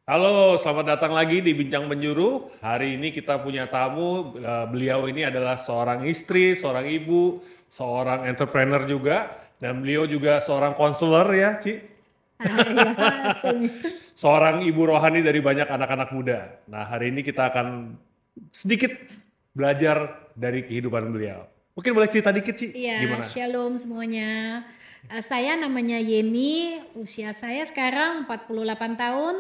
Halo, selamat datang lagi di Bincang Penjuru. Hari ini kita punya tamu, beliau ini adalah seorang istri, seorang ibu, seorang entrepreneur juga, dan beliau juga seorang konselor ya, Ci. Ya, Seorang ibu rohani dari banyak anak-anak muda. Nah, hari ini kita akan sedikit belajar dari kehidupan beliau. Mungkin boleh cerita dikit, Ci, ya, gimana? shalom semuanya. Saya namanya Yeni, usia saya sekarang 48 tahun.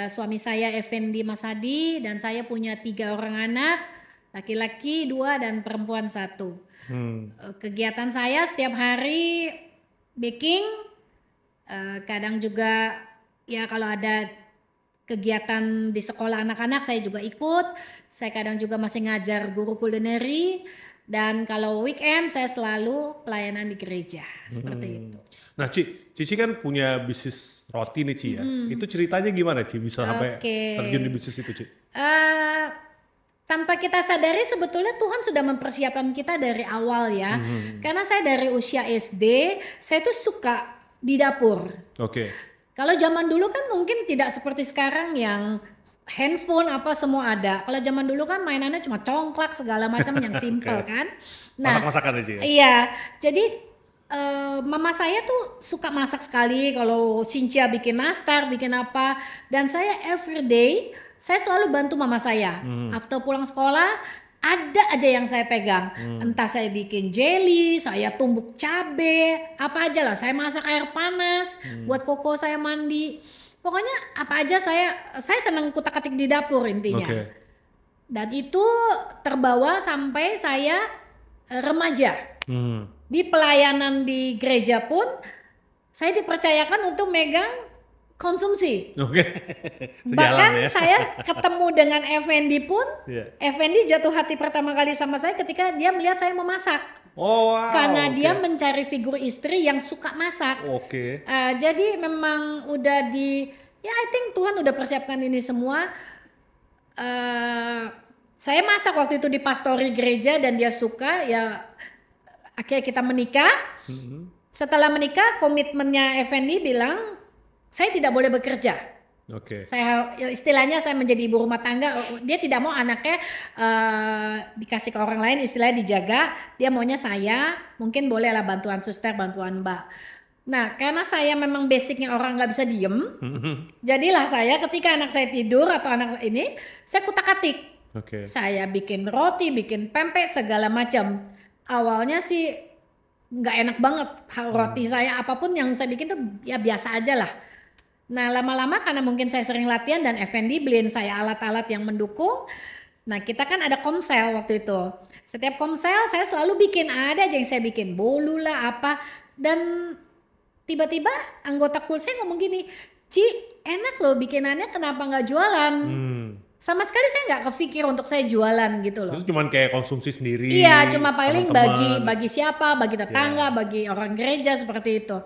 Suami saya Effendi Masadi dan saya punya 3 orang anak, laki-laki 2 dan perempuan 1. Hmm, Kegiatan saya setiap hari baking, kadang juga ya kalau ada kegiatan di sekolah anak-anak saya juga ikut. Saya kadang juga masih ngajar guru kulineri dan kalau weekend saya selalu pelayanan di gereja seperti hmm. itu. Nah, Cici kan punya bisnis roti nih, Ci ya. Itu ceritanya gimana, Ci? Bisa sampai Oke. terjun di bisnis itu, Ci? Eh, Tanpa kita sadari sebetulnya Tuhan sudah mempersiapkan kita dari awal ya. Mhm. Karena saya dari usia SD, saya tuh suka di dapur. Oke. Kalau zaman dulu kan mungkin tidak seperti sekarang yang handphone apa semua ada. Kalau zaman dulu kan mainannya cuma congklak segala macam yang Oke. simple kan. Nah, Masak-masakan aja ya? iya. Jadi mama saya tuh suka masak sekali. Kalau Cynthia bikin nastar, bikin apa, dan saya everyday saya selalu bantu mama saya. Mhm. After pulang sekolah ada aja yang saya pegang. Entah saya bikin jelly, saya tumbuk cabe, apa aja lah. Saya masak air panas, buat koko saya mandi. Pokoknya apa aja saya senang kutak-atik di dapur intinya. Oke. Dan itu terbawa sampai saya remaja. Mhm. Di pelayanan di gereja pun saya dipercayakan untuk megang konsumsi. Oke. Sejalan Bahkan ya? saya ketemu dengan Effendi pun, Iya. Effendi jatuh hati pertama kali sama saya ketika dia melihat saya memasak. Oh, Karena wow, oke. dia mencari figur istri yang suka masak. Oke. Jadi memang udah ya I think Tuhan udah persiapkan ini semua. Saya masak waktu itu di pastori gereja dan dia suka, ya akhirnya kita menikah. Mhm. Setelah menikah komitmennya Effendi bilang saya tidak boleh bekerja. Oke. Istilahnya saya menjadi ibu rumah tangga. Dia tidak mau anaknya dikasih ke orang lain, istilahnya dijaga. Dia maunya saya, mungkin bolehlah bantuan suster, bantuan mbak. Nah, karena saya memang basicnya orang nggak bisa diem, Mhm. jadilah saya ketika anak saya tidur atau anak ini, saya kutak-atik. Oke. Saya bikin roti, bikin pempek, segala macam. Awalnya sih nggak enak banget roti saya, apapun yang saya bikin tuh ya biasa aja lah. Nah, lama-lama karena mungkin saya sering latihan dan Effendi beliin saya alat-alat yang mendukung. Nah, kita kan ada komsel waktu itu. Setiap komsel saya selalu bikin, ada aja yang saya bikin, bolu lah apa. Dan tiba-tiba anggota kul saya ngomong gini, Ci, enak loh bikinannya, kenapa nggak jualan? Hmm. Sama sekali saya nggak kepikir untuk saya jualan gitu loh. Itu cuman kayak konsumsi sendiri, Iya, cuma paling bagi teman-teman. siapa, bagi tetangga, Ya. bagi orang gereja seperti itu.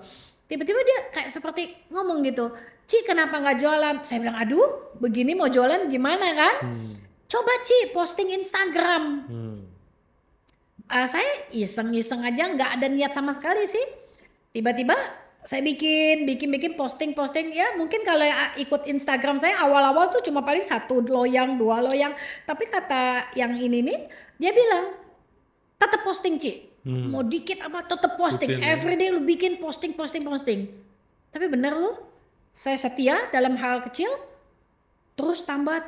Tiba-tiba dia kayak seperti ngomong gitu, Ci kenapa nggak jualan? Saya bilang, aduh begini mau jualan gimana kan? Hmm. Coba Ci posting Instagram. Hmm. Saya iseng-iseng aja, nggak ada niat sama sekali sih. Tiba-tiba saya bikin posting ya mungkin kalau ikut Instagram saya awal-awal tuh cuma paling 1 loyang 2 loyang, tapi kata yang ini nih dia bilang tetap posting Ci, mau dikit apa tetap posting, Rutin ya. everyday lu bikin posting. Tapi bener lu, saya setia dalam hal kecil, terus tambah,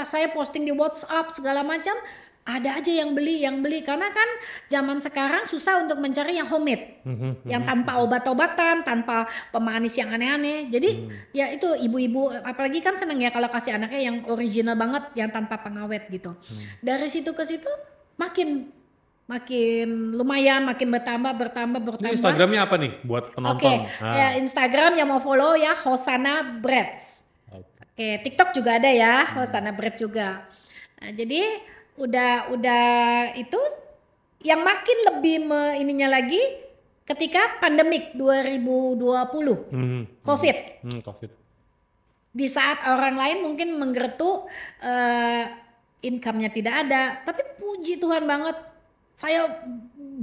saya posting di WhatsApp segala macam, ada aja yang beli karena kan zaman sekarang susah untuk mencari yang homemade, yang tanpa obat-obatan, tanpa pemanis yang aneh-aneh. Jadi ya itu ibu-ibu apalagi kan seneng ya kalau kasih anaknya yang original banget, yang tanpa pengawet gitu. Dari situ ke situ makin lumayan, makin bertambah. Ini Instagramnya apa nih buat Oke, penonton? ya Instagram yang mau follow ya Hosana Breads. Oke. Oke, TikTok juga ada ya, Hosana Breads juga. Nah, jadi udah itu yang makin lebih ininya lagi ketika pandemik 2020, COVID. Covid. Di saat orang lain mungkin menggerutu, income-nya tidak ada, tapi puji Tuhan banget, saya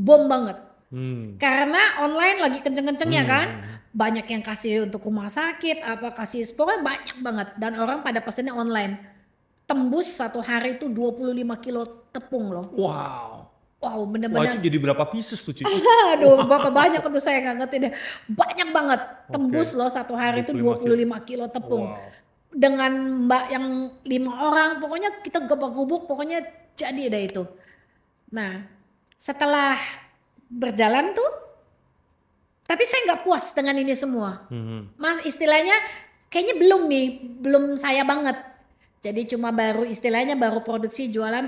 bom banget. Karena online lagi kenceng-kencengnya kan. Banyak yang kasih untuk rumah sakit, apa kasih pokoknya banyak banget. Dan orang pada pesennya online. Tembus satu hari itu 25 kilo tepung loh. Wow. Wow, Wah, itu bener-bener. jadi berapa pieces tuh, Ci? Aduh, berapa banyak itu saya nggak ngerti deh. Banyak banget. Tembus Oke. loh satu hari itu 25 kilo. 25 kilo tepung. Wow. Dengan mbak yang 5 orang, pokoknya kita gebak-gebuk, pokoknya jadi deh itu. Nah, setelah berjalan tuh, tapi saya nggak puas dengan ini semua. Mas, istilahnya kayaknya belum saya banget. Jadi cuma baru istilahnya baru produksi jualan.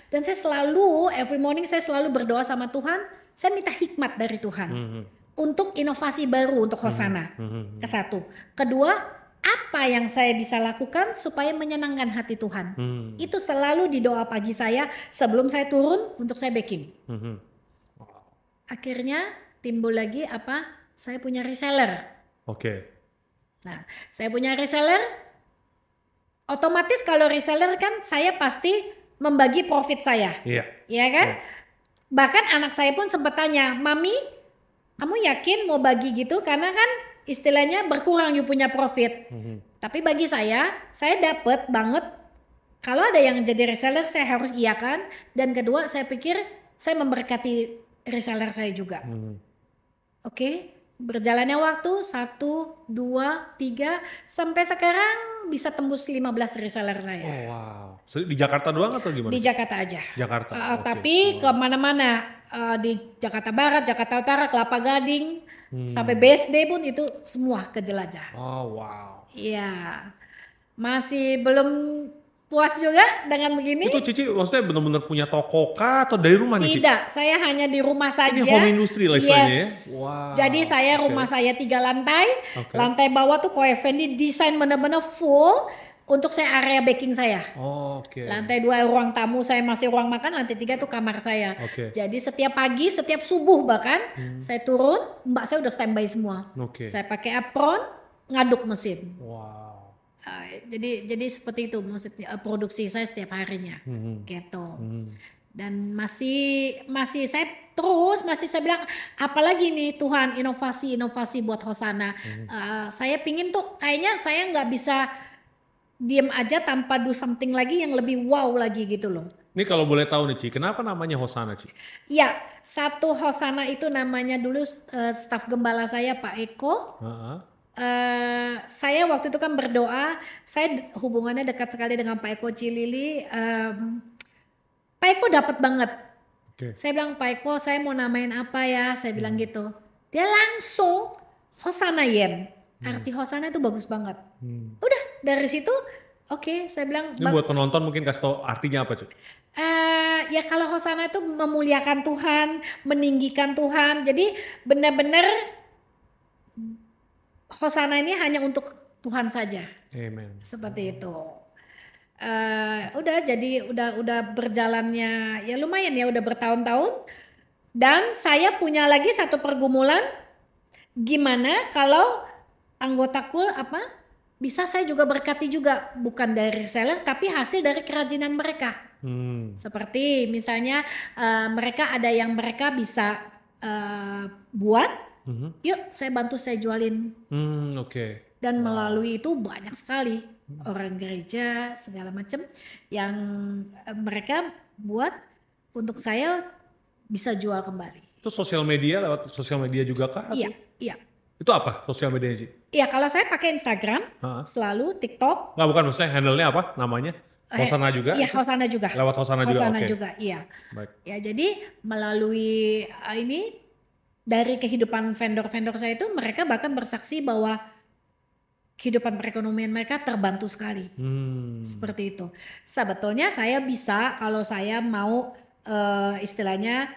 Dan saya selalu every morning saya selalu berdoa sama Tuhan. Saya minta hikmat dari Tuhan untuk inovasi baru untuk Hosana. Kesatu. Kedua, apa yang saya bisa lakukan supaya menyenangkan hati Tuhan. Itu selalu di doa pagi saya sebelum saya turun untuk saya baking. Akhirnya timbul lagi apa? Saya punya reseller. Oke. Nah, saya punya reseller. Otomatis kalau reseller kan saya pasti membagi profit saya. Iya. Iya kan? Bahkan anak saya pun sempat tanya, "Mami, kamu yakin mau bagi gitu? Karena kan istilahnya berkurang you punya profit." Tapi bagi saya dapat banget kalau ada yang jadi reseller saya harus iyakan. Dan kedua saya pikir saya memberkati reseller saya juga. Oke, berjalannya waktu 1, 2, 3 sampai sekarang bisa tembus 15 reseller saya. Oh, wow. So, di Jakarta doang atau gimana? Di Jakarta aja. Jakarta. Oke. Tapi kemana-mana di Jakarta Barat, Jakarta Utara, Kelapa Gading, sampai BSD pun itu semua kejelajah. Oh, wow. Iya, masih belum puas juga dengan begini. Itu Cici maksudnya benar-benar punya toko kah atau dari rumah nih, Ci? Tidak, saya hanya di rumah saja. Ini home industry lah istilahnya ya? Yes. Wow. Jadi saya rumah saya 3 lantai. Oke. Lantai bawah tuh Ko Effendi desain benar-benar full untuk saya area baking saya. Oh, oke. Lantai 2 ruang tamu saya masih ruang makan, lantai 3 tuh kamar saya. Oke. Jadi setiap pagi, setiap subuh bahkan saya turun, mbak saya udah standby semua. Oke. Saya pakai apron, ngaduk mesin. Wow. Jadi seperti itu maksudnya produksi saya setiap harinya, gitu. Dan masih saya bilang apalagi nih Tuhan inovasi buat Hosana. Saya pingin tuh kayaknya saya nggak bisa diem aja tanpa do something lagi yang lebih wow lagi gitu loh. Ini kalau boleh tahu nih Ci, kenapa namanya Hosana, Ci? Ya, satu Hosana itu namanya dulu staf gembala saya Pak Eko. Saya waktu itu kan berdoa, saya hubungannya dekat sekali dengan Pak Eko Cilili. Pak Eko dapat banget. Okay. Saya bilang, Pak Eko saya mau namain apa ya, saya bilang gitu. Dia langsung Hosana Yen. Arti Hosana itu bagus banget. Udah dari situ oke, saya bilang. Ini buat penonton mungkin kasih tau artinya apa, Ci? Ya kalau Hosana itu memuliakan Tuhan, meninggikan Tuhan. Jadi benar-benar Hosana ini hanya untuk Tuhan saja. Amen. Seperti itu. Udah berjalannya ya lumayan ya udah bertahun-tahun. Dan saya punya lagi satu pergumulan. Gimana kalau anggotaku bisa saya juga berkati juga bukan dari reseller tapi hasil dari kerajinan mereka. Seperti misalnya mereka ada yang mereka bisa buat. Yuk saya bantu saya jualin. Oke. Dan melalui itu banyak sekali orang gereja segala macam yang mereka buat untuk saya bisa jual kembali. Itu sosial media, lewat sosial media juga kah? Iya. Itu apa sosial media sih? Iya kalau saya pakai Instagram selalu, TikTok. Nggak bukan maksudnya handle-nya apa namanya? Hosana juga? Iya Hosana juga. Lewat Hosana juga? Hosana juga, iya. Baik. Ya jadi melalui ini dari kehidupan vendor-vendor saya itu mereka bahkan bersaksi bahwa kehidupan perekonomian mereka terbantu sekali. Seperti itu. Sebetulnya saya bisa kalau saya mau istilahnya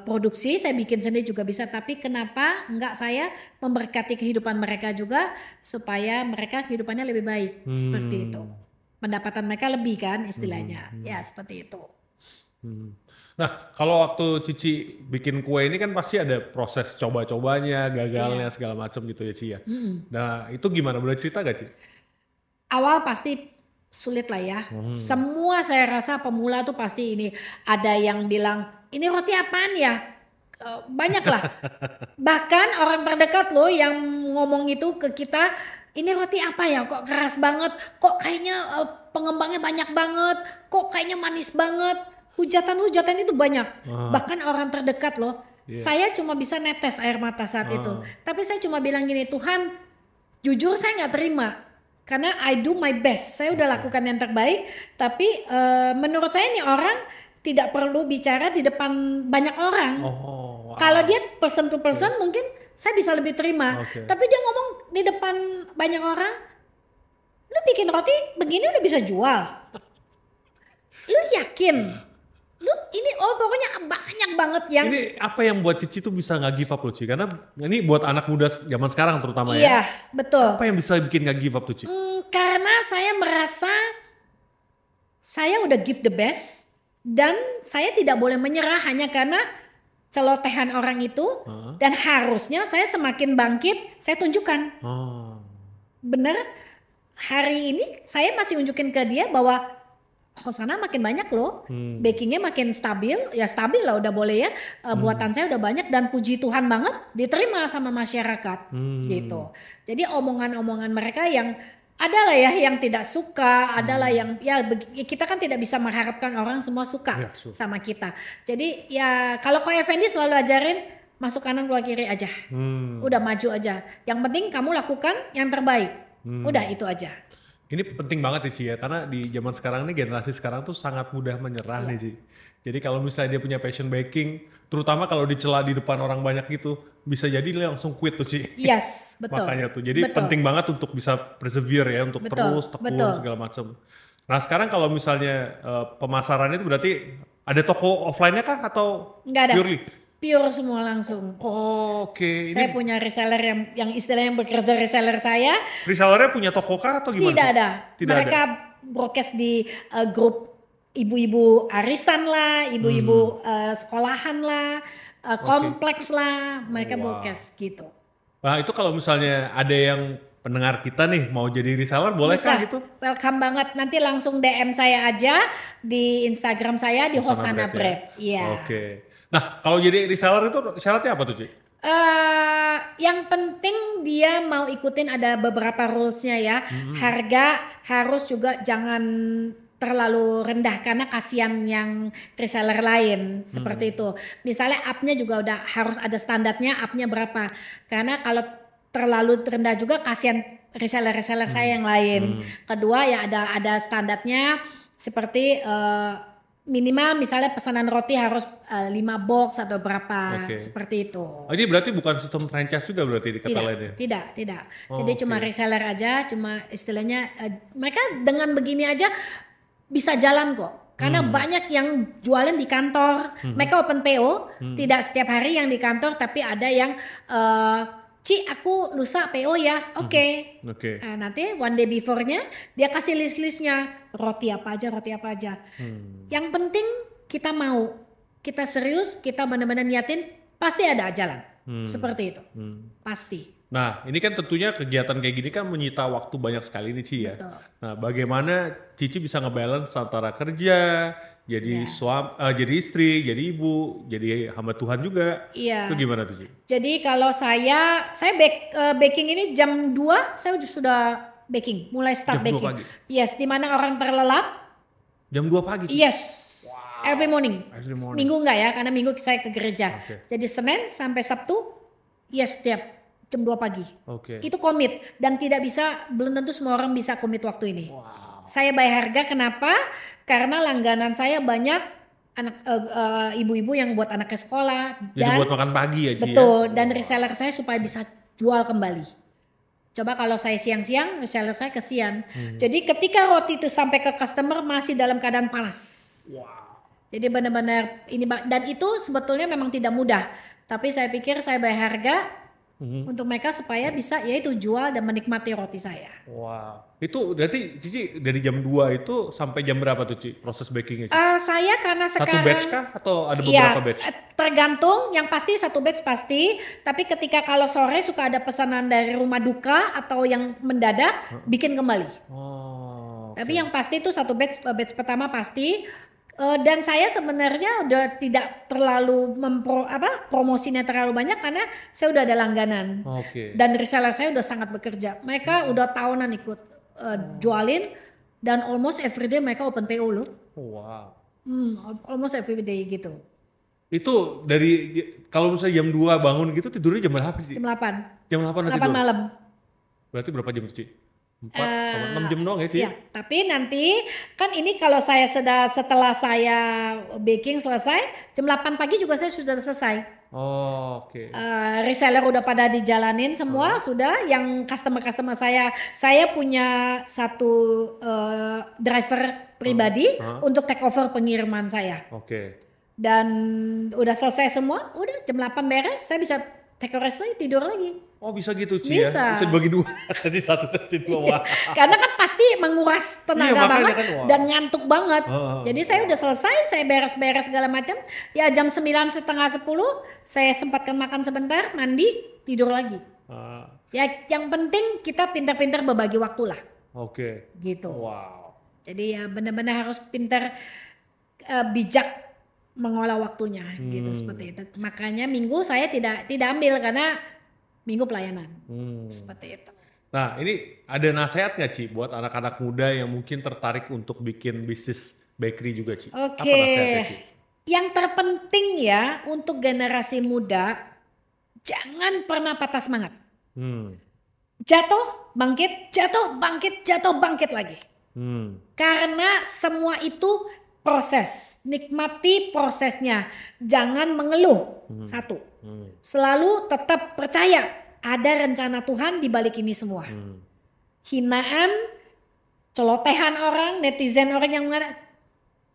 produksi saya bikin sendiri juga bisa. Tapi kenapa enggak saya memberkati kehidupan mereka juga supaya mereka kehidupannya lebih baik. Seperti itu. Pendapatan mereka lebih kan istilahnya. Ya seperti itu. Nah kalau waktu Cici bikin kue ini kan pasti ada proses coba-cobanya, gagalnya segala macam gitu ya Ci ya. Nah itu gimana? Boleh cerita gak Ci? Awal pasti sulit lah ya. Semua saya rasa pemula tuh pasti ini. Ada yang bilang ini roti apaan ya? banyak lah. Bahkan orang terdekat loh yang ngomong itu ke kita, ini roti apa ya kok keras banget, kok kayaknya pengembangnya banyak banget, kok kayaknya manis banget. Hujatan-hujatan itu banyak. Bahkan orang terdekat loh. Saya cuma bisa netes air mata saat itu. Tapi saya cuma bilang gini, Tuhan jujur saya nggak terima. Karena I do my best. Saya udah lakukan yang terbaik. Tapi menurut saya nih orang tidak perlu bicara di depan banyak orang. Kalau dia person to person mungkin saya bisa lebih terima. Tapi dia ngomong di depan banyak orang, lu bikin roti begini udah bisa jual. Lu yakin? Lu ini pokoknya banyak banget yang. Ini apa yang buat Cici tuh bisa nggak give up loh Ci? Karena ini buat anak muda zaman sekarang terutama ya. Iya betul. Apa yang bisa bikin nggak give up tuh Ci? Karena saya merasa saya udah give the best dan saya tidak boleh menyerah hanya karena celotehan orang itu. Dan harusnya saya semakin bangkit saya tunjukkan. Bener hari ini saya masih unjukin ke dia bahwa Hosana makin banyak loh, bakingnya makin stabil, ya stabil lah udah boleh ya, buatan saya udah banyak dan puji Tuhan banget diterima sama masyarakat gitu. Jadi omongan-omongan mereka yang adalah ya yang tidak suka, adalah yang ya kita kan tidak bisa mengharapkan orang semua suka sama kita. Jadi ya kalau Ko Effendi selalu ajarin masuk kanan keluar kiri aja, udah maju aja. Yang penting kamu lakukan yang terbaik, udah itu aja. Ini penting banget nih Ci ya, karena di zaman sekarang nih generasi sekarang tuh sangat mudah menyerah nih Ci. Jadi kalau misalnya dia punya passion baking, terutama kalau dicela di depan orang banyak gitu, bisa jadi dia langsung quit tuh Ci. Yes, betul. Makanya tuh, jadi penting banget untuk bisa persevere ya, untuk terus tekun segala macam. Nah sekarang kalau misalnya pemasarannya itu berarti ada toko offline-nya kah atau nggak ada? Purely? Pure semua langsung. Oke. Saya punya reseller yang istilahnya bekerja reseller saya. Resellernya punya toko kah atau gimana? Tidak ada. Tidak Mereka broadcast di grup ibu-ibu arisan lah, ibu-ibu sekolahan lah, kompleks lah. Mereka broadcast gitu. Nah itu kalau misalnya ada yang pendengar kita nih mau jadi reseller boleh kah gitu? Welcome banget. Nanti langsung DM saya aja di Instagram saya di Hosana Bread. Iya. Oke. Nah kalau jadi reseller itu syaratnya apa tuh Ci? Yang penting dia mau ikutin ada beberapa rulesnya ya. Harga harus juga jangan terlalu rendah karena kasihan yang reseller lain seperti itu. Misalnya up-nya juga udah harus ada standarnya, up-nya berapa. Karena kalau terlalu rendah juga kasihan reseller-reseller saya yang lain. Kedua ya ada standarnya seperti minimal misalnya pesanan roti harus 5 box atau berapa seperti itu. Oh, ini berarti bukan sistem franchise juga berarti di kata lainnya? Tidak. Jadi cuma reseller aja, cuma istilahnya mereka dengan begini aja bisa jalan kok. Karena banyak yang jualan di kantor, mereka open PO, tidak setiap hari yang di kantor tapi ada yang Ci aku lusa PO ya, oke. Nah, nanti one day before-nya dia kasih list-listnya roti apa aja. Yang penting kita mau, kita serius, kita benar-benar niatin, pasti ada jalan. Seperti itu, pasti. Nah ini kan tentunya kegiatan kayak gini kan menyita waktu banyak sekali nih Ci ya. Betul. Nah bagaimana Cici bisa ngebalance antara kerja, jadi suami, jadi istri, jadi ibu, jadi hamba Tuhan juga. Iya. Itu gimana tuh Ci? Jadi kalau saya baking ini jam 2 saya sudah baking, mulai start Jam 2 baking. pagi? Yes, di mana orang terlelap. Jam 2 pagi? Ci? Yes, every morning. Minggu enggak ya, karena minggu saya ke gereja. Jadi Senin sampai Sabtu, yes tiap jam 2 pagi. Itu komit dan tidak bisa, belum tentu semua orang bisa komit waktu ini. Saya bayar harga kenapa? Karena langganan saya banyak anak ibu-ibu yang buat anaknya sekolah. Jadi buat makan pagi ya Ci? Betul, dan reseller saya supaya bisa jual kembali. Coba kalau saya siang-siang, reseller saya kesian. Jadi ketika roti itu sampai ke customer masih dalam keadaan panas. Jadi benar-benar ini, dan itu sebetulnya memang tidak mudah. Tapi saya pikir saya bayar harga untuk mereka supaya bisa yaitu jual dan menikmati roti saya. Itu berarti Cici dari jam 2 itu sampai jam berapa tuh Ci proses bakingnya? Saya karena sekarang satu batch kah atau ada beberapa batch? Tergantung, yang pasti satu batch pasti. Tapi ketika kalau sore suka ada pesanan dari rumah duka atau yang mendadak bikin kembali. Tapi yang pasti itu satu batch pertama pasti. Dan saya sebenarnya udah tidak terlalu promosinya terlalu banyak karena saya udah ada langganan. Oke. Dan reseller saya udah sangat bekerja. Mereka udah tahunan ikut jualin dan almost everyday mereka open PO loh. Wow. Almost everyday gitu. Itu dari kalau misalnya jam 2 bangun gitu tidurnya jam berapa sih? Jam 8. Jam 8 8 tidur. malam. Berarti berapa jam sih? 4 sama 6 jam doang ya, Ci? Ya, tapi nanti kan ini kalau saya setelah saya baking selesai, jam 8 pagi juga saya sudah selesai. Oh, oke. Reseller udah pada dijalanin semua, sudah. Yang customer saya punya satu driver pribadi untuk take over pengiriman saya. Oke. Dan udah selesai semua, udah jam 8 beres, saya bisa take a rest lagi, tidur lagi. Oh bisa gitu Ci ya? Bisa dibagi 2, sesi 1, sesi 2. Wah. Karena kan pasti menguras tenaga banget kan, dan ngantuk banget. Jadi saya udah selesai, saya beres-beres segala macam. Ya jam 9:30, 10 saya sempatkan makan sebentar, mandi, tidur lagi. Ya yang penting kita pintar-pintar berbagi waktu lah. Oke. Gitu. Wow. Jadi ya benar-benar harus pintar bijak mengolah waktunya gitu seperti itu. Makanya minggu saya tidak ambil karena minggu pelayanan. Seperti itu. Nah ini ada nasihat nggak Ci buat anak-anak muda yang mungkin tertarik untuk bikin bisnis bakery juga Ci? Oke. Apa nasihatnya Ci? Yang terpenting ya untuk generasi muda, jangan pernah patah semangat. Jatuh, bangkit, jatuh, bangkit, jatuh, bangkit lagi. Karena semua itu proses, nikmati prosesnya, jangan mengeluh. Satu, selalu tetap percaya ada rencana Tuhan di balik ini semua. Hinaan, celotehan orang, netizen orang yang mengatakan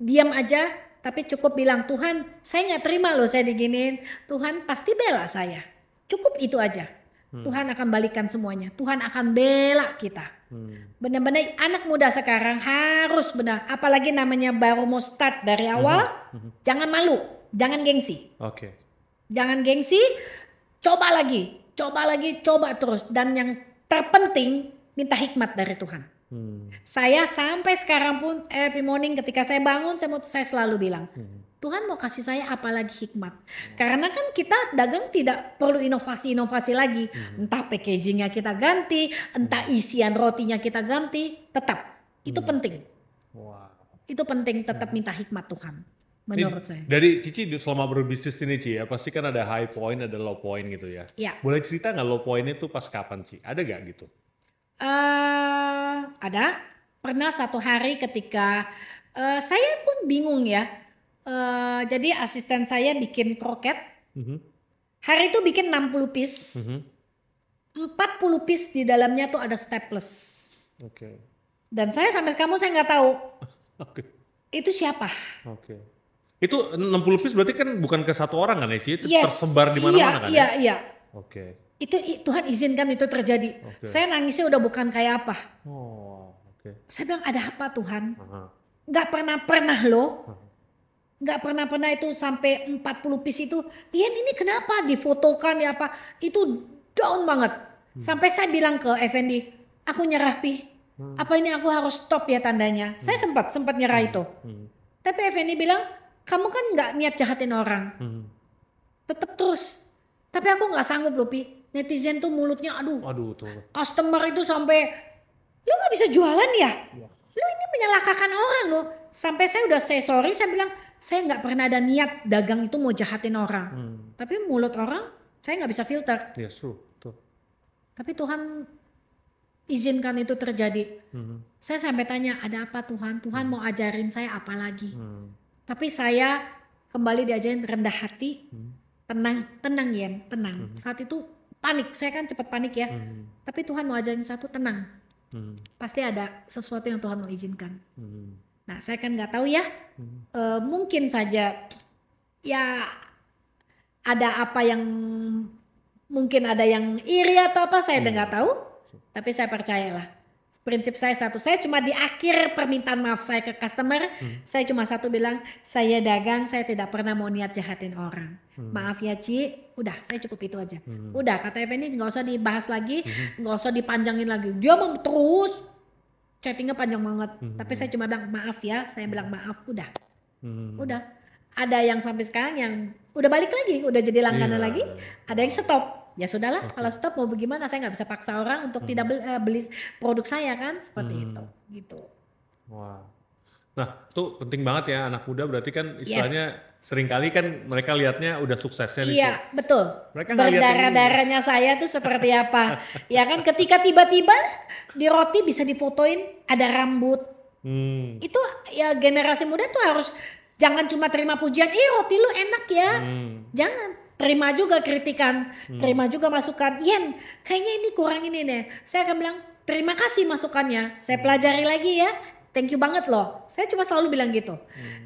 diam aja, tapi cukup bilang Tuhan, saya nggak terima loh saya diginiin. Tuhan pasti bela saya. Cukup itu aja. Tuhan akan balikan semuanya. Tuhan akan bela kita. Benar-benar anak muda sekarang harus benar, apalagi namanya baru mau start dari awal, jangan malu, jangan gengsi. Oke. Jangan gengsi, coba lagi, coba terus. Dan yang terpenting minta hikmat dari Tuhan. Saya sampai sekarang pun every morning ketika saya bangun saya selalu bilang, Tuhan mau kasih saya apa lagi hikmat. Karena kan kita dagang tidak perlu inovasi lagi. Entah packagingnya kita ganti, entah isian rotinya kita ganti, tetap itu penting. Wow. Itu penting tetap minta hikmat Tuhan menurut saya. Dari Cici selama berbisnis ini Ci ya, pasti kan ada high point, ada low point gitu ya. Ya. Boleh cerita nggak low point itu pas kapan Ci? Ada gak gitu? Ada. Pernah satu hari ketika saya pun bingung ya. Jadi asisten saya bikin kroket. Hari itu bikin 60 piece. 40 piece di dalamnya tuh ada staples. Oke. Dan saya sampai sekarang saya nggak tahu. Oke. Itu siapa? Oke. Itu 60 piece berarti kan bukan ke satu orang kan ya sih? Itu Yes. tersebar di mana-mana kan ya? Iya. Oke. Itu Tuhan izinkan itu terjadi. Saya nangisnya udah bukan kayak apa. Oh, oke. Saya bilang ada apa Tuhan? Nggak pernah loh. Nggak pernah itu sampai 40 piece itu. Ian ini kenapa difotokan ya apa? Itu down banget. Sampai saya bilang ke Effendi, aku nyerah Pi. Apa ini aku harus stop ya tandanya? Saya sempat nyerah itu. Tapi Effendi bilang, kamu kan nggak niat jahatin orang. Tetap terus. Tapi aku nggak sanggup loh Pi. Netizen tuh mulutnya aduh tuh. Customer itu sampai, lu nggak bisa jualan ya? Lu ini menyalahkan orang loh. Sampai saya udah say sorry, saya bilang, saya nggak pernah ada niat dagang itu mau jahatin orang. Tapi mulut orang, saya nggak bisa filter. Yes, true. Tapi Tuhan izinkan itu terjadi. Saya sampai tanya, ada apa Tuhan? Tuhan mau ajarin saya apa lagi? Tapi saya kembali diajarin rendah hati, tenang Yen, tenang. Saat itu panik, saya kan cepat panik ya. Tapi Tuhan mau ajarin satu, tenang. Pasti ada sesuatu yang Tuhan mau izinkan. Nah saya kan nggak tahu ya, mungkin saja ya ada apa yang mungkin ada yang iri atau apa saya nggak tahu. Tapi saya percayalah. Prinsip saya satu, saya cuma di akhir permintaan maaf saya ke customer, saya cuma satu bilang, saya dagang, saya tidak pernah mau niat jahatin orang. Maaf ya Ci, udah saya cukup itu aja. Udah kata Effendi nggak usah dibahas lagi, nggak usah dipanjangin lagi. Dia mau terus, chattingnya panjang banget. Tapi saya cuma bilang maaf ya, saya bilang maaf, udah. Udah. Ada yang sampai sekarang yang udah balik lagi, udah jadi langganan Iya. lagi. Ada yang stop. Ya sudahlah, kalau stop mau bagaimana, saya nggak bisa paksa orang untuk tidak beli produk saya kan, seperti itu. Gitu. Wah. Nah, tuh penting banget ya anak muda berarti kan istilahnya Yes. seringkali kan mereka lihatnya udah suksesnya nih, Ci. Iya, betul. Mereka nggak lihat yang ini. Berdarah-darahnya saya tuh seperti apa. Ya kan, ketika tiba-tiba di roti bisa difotoin ada rambut. Itu ya generasi muda tuh harus jangan cuma terima pujian, roti lu enak ya. Jangan. Terima juga kritikan, terima juga masukan. Yen, kayaknya ini kurang ini deh. Saya akan bilang, terima kasih masukannya. Saya pelajari lagi ya. Thank you banget loh. Saya cuma selalu bilang gitu.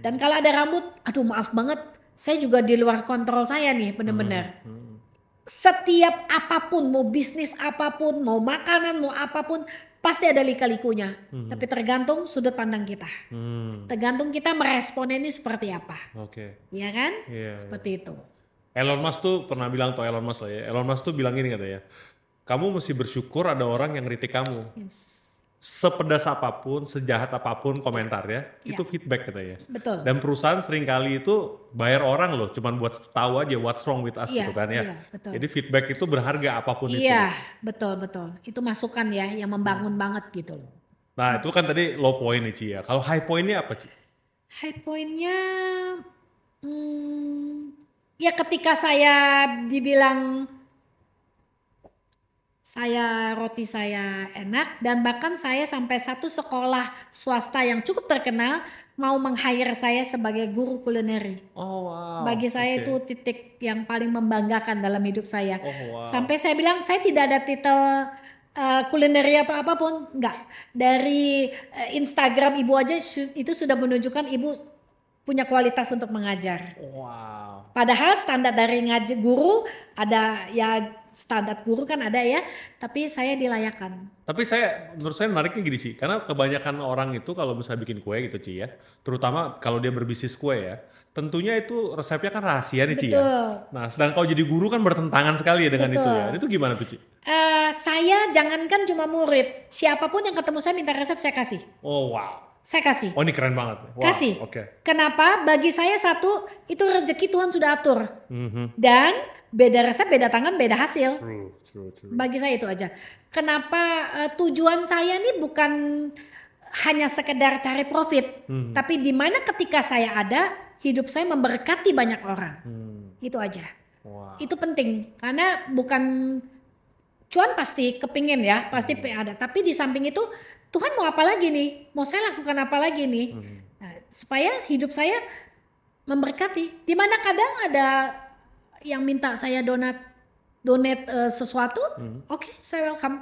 Dan kalau ada rambut, aduh maaf banget. Saya juga di luar kontrol saya nih, bener-bener. Setiap apapun, mau bisnis apapun, mau makanan, mau apapun, pasti ada lika-likunya. Tapi tergantung sudut pandang kita. Tergantung kita meresponnya ini seperti apa. Oke. Iya kan? Iya, Seperti itu. Elon Musk tuh pernah bilang tuh Elon Musk lah ya. Elon Musk tuh bilang gini katanya. Kamu mesti bersyukur ada orang yang kritik kamu. Yes. Sepedas apapun, sejahat apapun komentarnya, itu feedback katanya. Betul. Dan perusahaan seringkali itu bayar orang loh, cuman buat tahu aja what's wrong with us gitu kan ya. Iya, betul. Jadi feedback itu berharga apapun itu. Iya, betul. Itu masukan ya yang membangun banget gitu loh. Nah itu kan tadi low point nih Ci ya. Kalau high pointnya apa Ci? High pointnya, ya ketika saya dibilang roti saya enak, dan bahkan saya sampai satu sekolah swasta yang cukup terkenal mau meng-hire saya sebagai guru kulineri. Oh wow. Bagi saya itu titik yang paling membanggakan dalam hidup saya. Oh, wow. Sampai saya bilang saya tidak ada titel kulineri atau apapun, enggak. Dari Instagram ibu aja itu sudah menunjukkan ibu punya kualitas untuk mengajar. Wow. Padahal standar dari ngaji guru ada ya, standar guru kan ada ya, tapi saya dilayakan. Tapi menurut saya menariknya gini sih, karena kebanyakan orang itu kalau misalnya bikin kue gitu Ci ya, terutama kalau dia berbisnis kue ya, tentunya itu resepnya kan rahasia nih Ci ya. Nah sedang kau jadi guru kan bertentangan sekali ya dengan itu ya, itu gimana tuh Ci? Saya jangankan cuma murid, siapapun yang ketemu saya minta resep saya kasih. Oh wow. Saya kasih. Oh ini keren banget. Wow, kasih. Kenapa? Bagi saya satu, itu rezeki Tuhan sudah atur. Dan beda resep, beda tangan, beda hasil. True. Bagi saya itu aja. Kenapa tujuan saya ini bukan hanya sekedar cari profit. Tapi di mana ketika saya ada, hidup saya memberkati banyak orang. Itu aja. Wow. Itu penting. Karena bukan cuan pasti kepingin ya, pasti ada. Tapi di samping itu, Tuhan mau apa lagi nih? Mau saya lakukan apa lagi nih? Nah, supaya hidup saya memberkati. Dimana kadang ada yang minta saya donate sesuatu, oke, saya welcome.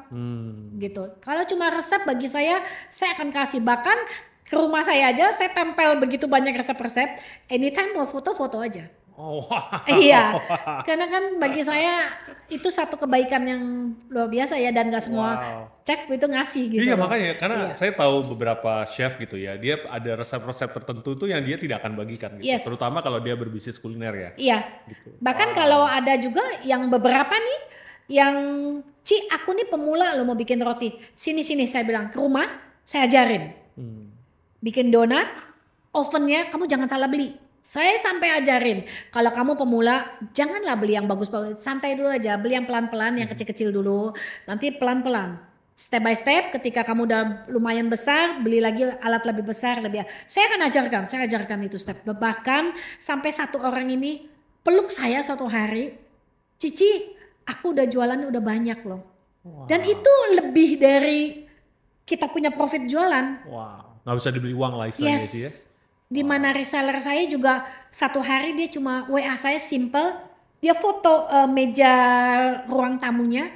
Gitu. Kalau cuma resep bagi saya akan kasih. Bahkan ke rumah saya aja, saya tempel begitu banyak resep-resep. Anytime mau foto-foto aja. Oh, wow. Iya, karena kan bagi saya itu satu kebaikan yang luar biasa ya, dan gak semua chef itu ngasih gitu. Iya makanya, karena saya tahu beberapa chef gitu ya, dia ada resep-resep tertentu tuh yang dia tidak akan bagikan gitu. Terutama kalau dia berbisnis kuliner ya. Iya, gitu. Bahkan kalau ada juga yang beberapa nih, yang Ci aku nih pemula lo mau bikin roti, sini saya bilang ke rumah, saya ajarin. Bikin donat, ovennya kamu jangan salah beli. Saya sampai ajarin, kalau kamu pemula janganlah beli yang bagus-bagus, santai dulu aja, beli yang pelan-pelan, yang kecil-kecil dulu, nanti pelan-pelan, step by step. Ketika kamu udah lumayan besar, beli lagi alat lebih besar, saya akan saya ajarkan itu step. Bahkan sampai satu orang ini peluk saya suatu hari, Cici, aku udah jualan udah banyak loh. Dan itu lebih dari kita punya profit jualan. Nggak bisa dibeli uang lah istilahnya itu ya. Di mana reseller saya juga satu hari dia cuma WA saya simple, dia foto meja ruang tamunya,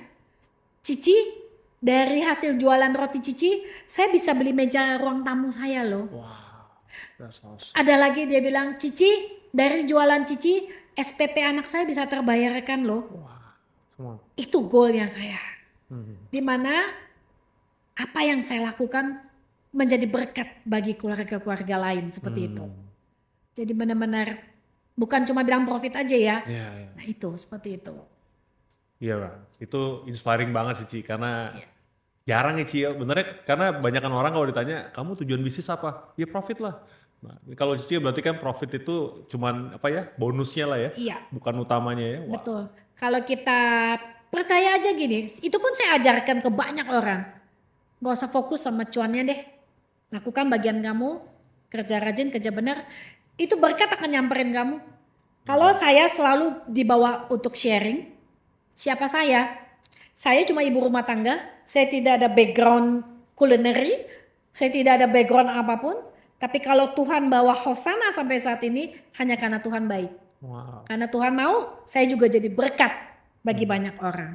Cici, dari hasil jualan roti Cici, saya bisa beli meja ruang tamu saya loh. That's awesome. Ada lagi dia bilang, Cici, dari jualan Cici, SPP anak saya bisa terbayarkan loh. Itu goalnya saya. Dimana apa yang saya lakukan menjadi berkat bagi keluarga-keluarga lain seperti itu. Jadi benar-benar bukan cuma bilang profit aja ya. Nah itu seperti itu. Iya Bang, itu inspiring banget sih Ci, karena jarang ya Ci ya, benernya karena banyakan orang kalau ditanya kamu tujuan bisnis apa? Ya profit lah. Nah, kalau Cici berarti kan profit itu cuman apa ya, bonusnya lah ya, Iya, bukan utamanya ya. Wah. betul. Kalau kita percaya aja gini, itu pun saya ajarkan ke banyak orang. Gak usah fokus sama cuannya deh. Lakukan bagian kamu, kerja rajin, kerja benar. Itu berkat akan nyamperin kamu. Kalau saya selalu dibawa untuk sharing, siapa saya? Saya cuma ibu rumah tangga, saya tidak ada background culinary, saya tidak ada background apapun. Tapi kalau Tuhan bawa Hosana sampai saat ini, hanya karena Tuhan baik. Wow. Karena Tuhan mau, saya juga jadi berkat bagi banyak orang.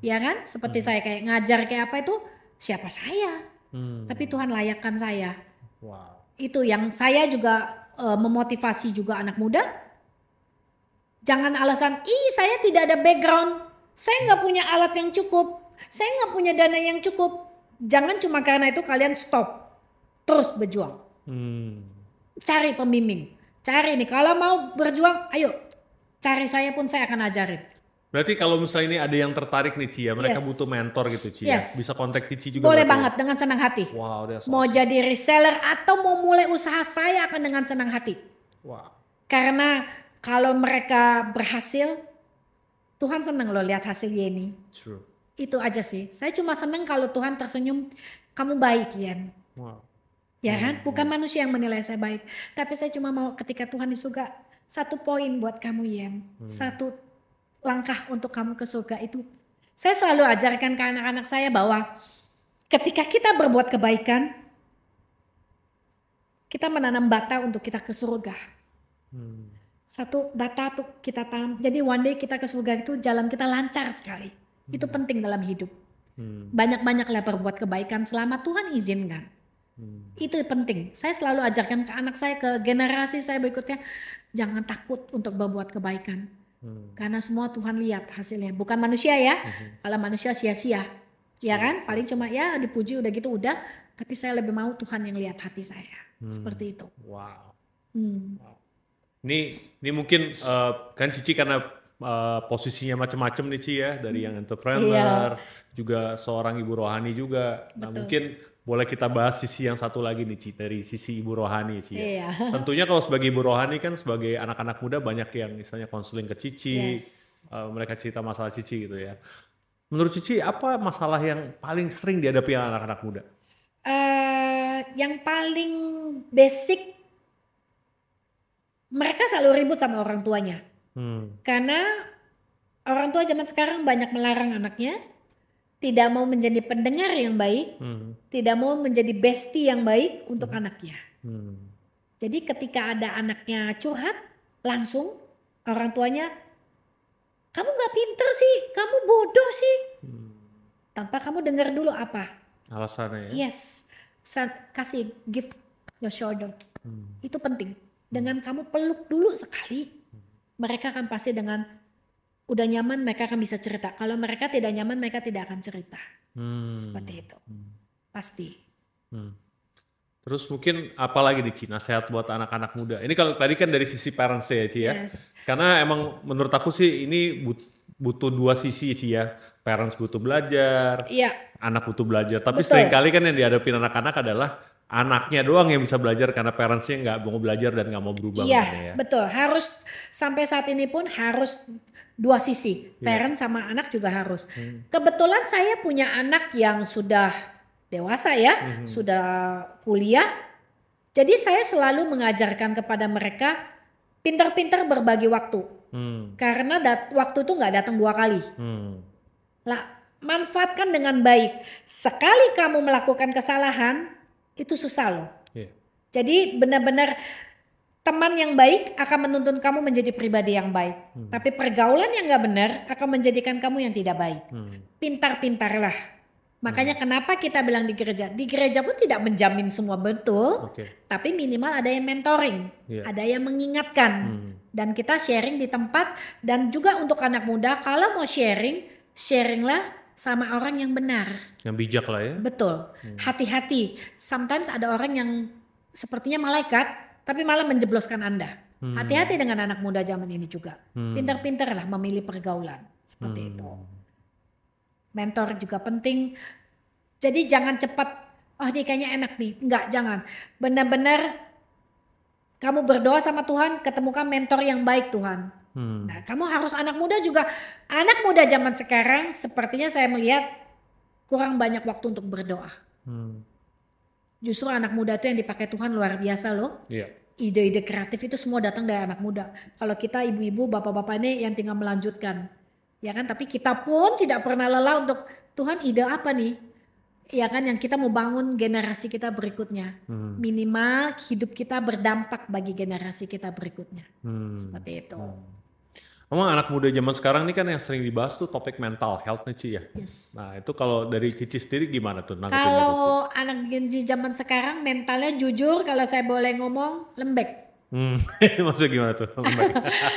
Ya kan? Seperti saya kayak ngajar kayak apa itu, siapa saya? Tapi Tuhan layakkan saya. Wow. Itu yang saya juga memotivasi juga anak muda. Jangan alasan, saya tidak ada background. Saya nggak punya alat yang cukup. Saya nggak punya dana yang cukup. Jangan cuma karena itu kalian stop. Terus berjuang. Cari pembimbing. Cari nih, kalau mau berjuang, ayo. Cari saya pun saya akan ajarin. Berarti kalau misalnya ini ada yang tertarik nih Ci ya, mereka Yes. butuh mentor gitu Ci Yes. ya. Bisa kontak Cici juga. Boleh berarti banget dengan senang hati. ya? Wow, that's Mau awesome. jadi reseller atau mau mulai usaha, saya akan dengan senang hati. Wow. Karena kalau mereka berhasil, Tuhan senang loh lihat hasilnya ini. True. Itu aja sih. Saya cuma senang kalau Tuhan tersenyum, kamu baik Yan. Wow. Ya kan? Bukan manusia yang menilai saya baik. Tapi saya cuma mau ketika Tuhan di surga, satu poin buat kamu Yan. Satu langkah untuk kamu ke surga itu. Saya selalu ajarkan ke anak-anak saya bahwa ketika kita berbuat kebaikan, kita menanam bata untuk kita ke surga. Satu bata tuh kita tanam. Jadi one day kita ke surga itu jalan kita lancar sekali. Itu penting dalam hidup. Banyak-banyaklah berbuat kebaikan selama Tuhan izinkan. Itu penting. Saya selalu ajarkan ke anak saya, ke generasi saya berikutnya, jangan takut untuk berbuat kebaikan. Karena semua Tuhan lihat hasilnya. Bukan manusia ya. Kalau manusia sia-sia. Ya kan? Paling cuma ya dipuji udah gitu udah. Tapi saya lebih mau Tuhan yang lihat hati saya. Seperti itu. Wow. Hmm. Ini mungkin kan Cici karena posisinya macam-macam nih Ci ya, dari yang entrepreneur, juga seorang ibu rohani juga. Nah mungkin boleh kita bahas sisi yang satu lagi nih Ci, dari sisi ibu rohani Ci ya. Iya. Tentunya kalau sebagai ibu rohani kan sebagai anak-anak muda banyak yang misalnya konseling ke Cici, Yes. mereka cerita masalah Cici gitu ya. Menurut Cici apa masalah yang paling sering dihadapi anak-anak muda? Yang paling basic, mereka selalu ribut sama orang tuanya. Karena orang tua zaman sekarang banyak melarang anaknya, tidak mau menjadi pendengar yang baik, tidak mau menjadi bestie yang baik untuk anaknya. Jadi ketika ada anaknya curhat, langsung orang tuanya, kamu gak pinter sih, kamu bodoh sih. Tanpa kamu dengar dulu apa. Alasannya ya? Yes, kasih give your shoulder. Itu penting. Dengan kamu peluk dulu sekali, mereka akan pasti dengan udah nyaman mereka akan bisa cerita. Kalau mereka tidak nyaman mereka tidak akan cerita. Seperti itu. Pasti. Terus mungkin apa lagi nih Ci, nasihat buat anak-anak muda? Ini kalau tadi kan dari sisi parents ya Ci ya. Yes. Karena emang menurut aku sih ini butuh dua sisi sih ya. Parents butuh belajar, Iya. anak butuh belajar. Tapi Betul. seringkali kan yang dihadapin anak-anak adalah anaknya doang yang bisa belajar karena parentsnya nggak mau belajar dan nggak mau berubah. Iya, makanya ya. betul. Harus sampai saat ini pun harus dua sisi. Parent sama anak juga harus. Kebetulan saya punya anak yang sudah dewasa ya, sudah kuliah. Jadi saya selalu mengajarkan kepada mereka pintar-pintar berbagi waktu. Karena waktu itu nggak datang 2 kali. Lah, manfaatkan dengan baik. Sekali kamu melakukan kesalahan, itu susah loh. Iya. Jadi benar-benar teman yang baik akan menuntun kamu menjadi pribadi yang baik. Tapi pergaulan yang gak benar akan menjadikan kamu yang tidak baik. Pintar-pintarlah. Makanya kenapa kita bilang di gereja. Di gereja pun tidak menjamin semua betul. Oke. Tapi minimal ada yang mentoring. Iya. Ada yang mengingatkan. Dan kita sharing di tempat. Dan juga untuk anak muda kalau mau sharing, sharinglah sama orang yang benar. Yang bijak lah ya. Betul. Hati-hati. Sometimes ada orang yang sepertinya malaikat, tapi malah menjebloskan Anda. Hati-hati dengan anak muda zaman ini juga. Pintar-pintarlah memilih pergaulan. Seperti itu. Mentor juga penting. Jadi jangan cepat, oh dia kayaknya enak nih. Enggak, jangan. Benar-benar kamu berdoa sama Tuhan, ketemukan mentor yang baik Tuhan. Nah, kamu harus anak muda juga. Anak muda zaman sekarang sepertinya saya melihat kurang banyak waktu untuk berdoa. Justru anak muda itu yang dipakai Tuhan luar biasa loh. Iya. Ide-ide kreatif itu semua datang dari anak muda. Kalau kita ibu-ibu, bapak-bapak ini yang tinggal melanjutkan. Ya kan, tapi kita pun tidak pernah lelah untuk Tuhan ide apa nih? Ya kan, yang kita mau bangun generasi kita berikutnya. Minimal hidup kita berdampak bagi generasi kita berikutnya. Seperti itu. Emang anak muda zaman sekarang nih kan yang sering dibahas tuh topik mental health nih Ci ya. Yes. Nah itu kalau dari Cici sendiri gimana tuh nanggepin itu, Ci? Kalau anak Gen Z zaman sekarang mentalnya jujur kalau saya boleh ngomong lembek. Maksudnya gimana tuh?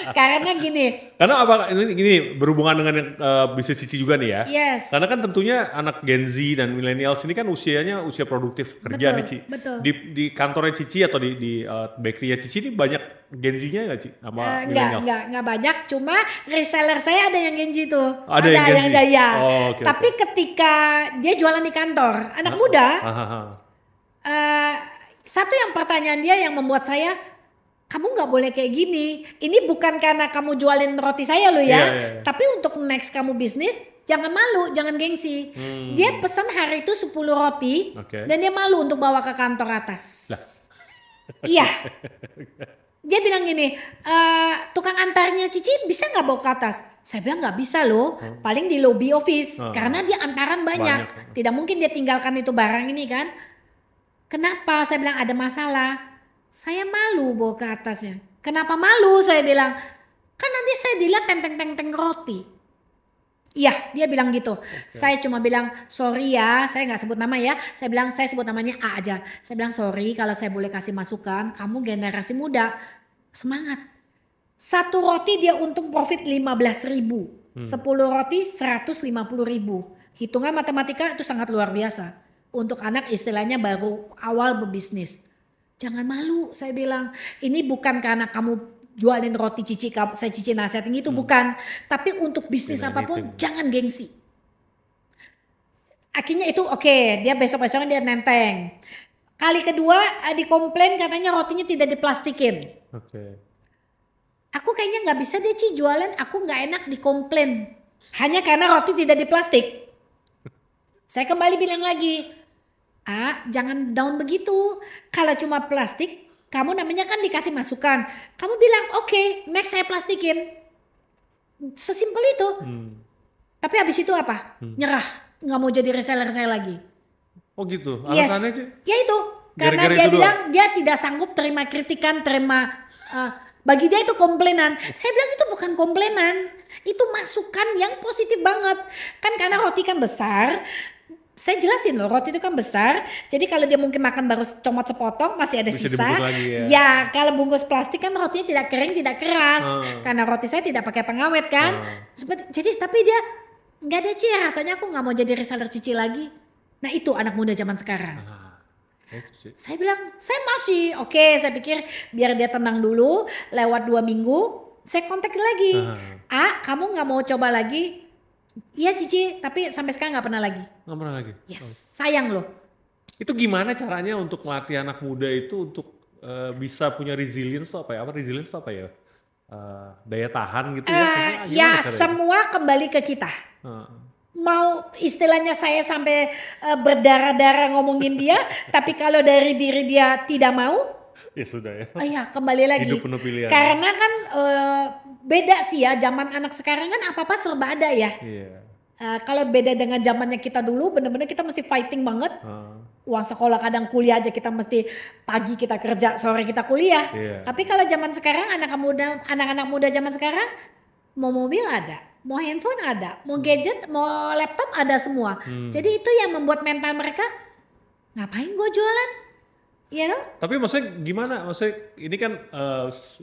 Karena gini. Karena apa ini gini berhubungan dengan yang bisnis Cici juga nih ya. Yes. Karena kan tentunya anak Gen Z dan millennials ini kan usianya usia produktif kerja Betul, nih Ci. betul. Di kantornya Cici atau di bakery-nya Cici ini banyak Gen Z-nya nggak Ci? Sama millennials? Enggak banyak. Cuma reseller saya ada yang Gen Z tuh. Ada yang Gen Z? ya. Oh, oke, Tapi ketika dia jualan di kantor, anak muda, satu yang pertanyaan dia yang membuat saya, kamu nggak boleh kayak gini. Ini bukan karena kamu jualin roti saya lo ya. Iya. Tapi untuk next kamu bisnis, jangan malu, jangan gengsi. Dia pesan hari itu 10 roti. Dan dia malu untuk bawa ke kantor atas. Iya. Dia bilang gini, tukang antarnya Cici bisa nggak bawa ke atas? Saya bilang nggak bisa loh, paling di lobby office. Karena dia antaran banyak. Tidak mungkin dia tinggalkan itu barang ini kan. Kenapa? Saya bilang ada masalah. Saya malu bawa ke atasnya. Kenapa malu? Saya bilang, kan nanti saya dilihat tenteng-tenteng roti. Iya, dia bilang gitu. Saya cuma bilang, sorry ya, saya nggak sebut nama ya. Saya bilang, saya sebut namanya A aja. Saya bilang, sorry kalau saya boleh kasih masukan, kamu generasi muda, semangat. Satu roti dia untung profit 15.000. 10 roti 150.000. Hitungan matematika itu sangat luar biasa. Untuk anak istilahnya baru awal berbisnis. Jangan malu, saya bilang. Ini bukan karena kamu jualin roti Cici, saya Cici nasihatin itu bukan. Tapi untuk bisnis apapun jangan gengsi. Akhirnya itu oke, dia besok-besoknya dia nenteng. Kali kedua dikomplain katanya rotinya tidak diplastikin. Aku kayaknya nggak bisa deh Ci jualan, aku nggak enak dikomplain. Hanya karena roti tidak diplastik. Saya kembali bilang lagi, jangan down begitu. Kalau cuma plastik, kamu namanya kan dikasih masukan. Kamu bilang, oke, next saya plastikin. Sesimpel itu. Tapi habis itu apa? Nyerah. Nggak mau jadi reseller saya lagi. Oh gitu? Alasannya Ci? Ya itu. Karena dia bilang dia tidak sanggup terima kritikan, bagi dia itu komplainan. Saya bilang itu bukan komplainan. Itu masukan yang positif banget. Kan karena roti kan besar. Saya jelasin loh, roti itu kan besar. Jadi kalau dia mungkin makan baru comot sepotong, masih ada sisa. Lagi, ya kalau bungkus plastik kan rotinya tidak kering, tidak keras. Karena roti saya tidak pakai pengawet kan. Jadi tapi dia nggak ada Ci, rasanya aku nggak mau jadi reseller Cici lagi. Nah itu anak muda zaman sekarang. Saya bilang, saya masih oke. Saya pikir biar dia tenang dulu. Lewat 2 minggu, saya kontak lagi. Kamu nggak mau coba lagi? Iya Cici, tapi sampai sekarang nggak pernah lagi. Nggak pernah lagi? Yes, sayang loh. Itu gimana caranya untuk melatih anak muda itu untuk bisa punya resilience tuh apa ya? Resilience tuh apa ya? Daya tahan gitu ya? Ya semua kembali ke kita. Mau istilahnya saya sampai berdarah-darah ngomongin dia, tapi kalau dari diri dia tidak mau, ya sudah ya. Iya kembali lagi. Hidup penuh pilihan. Karena kan beda sih ya, zaman anak sekarang kan apa-apa serba ada ya. Kalau beda dengan zamannya kita dulu, bener-bener kita mesti fighting banget. Uang sekolah kadang kuliah aja kita mesti pagi kita kerja, sore kita kuliah. Tapi kalau zaman sekarang anak-anak muda zaman sekarang mau mobil ada, mau handphone ada, mau gadget, mau laptop ada semua. Jadi itu yang membuat mental mereka, ngapain gue jualan? Iya dong. Tapi maksudnya gimana? Maksudnya ini kan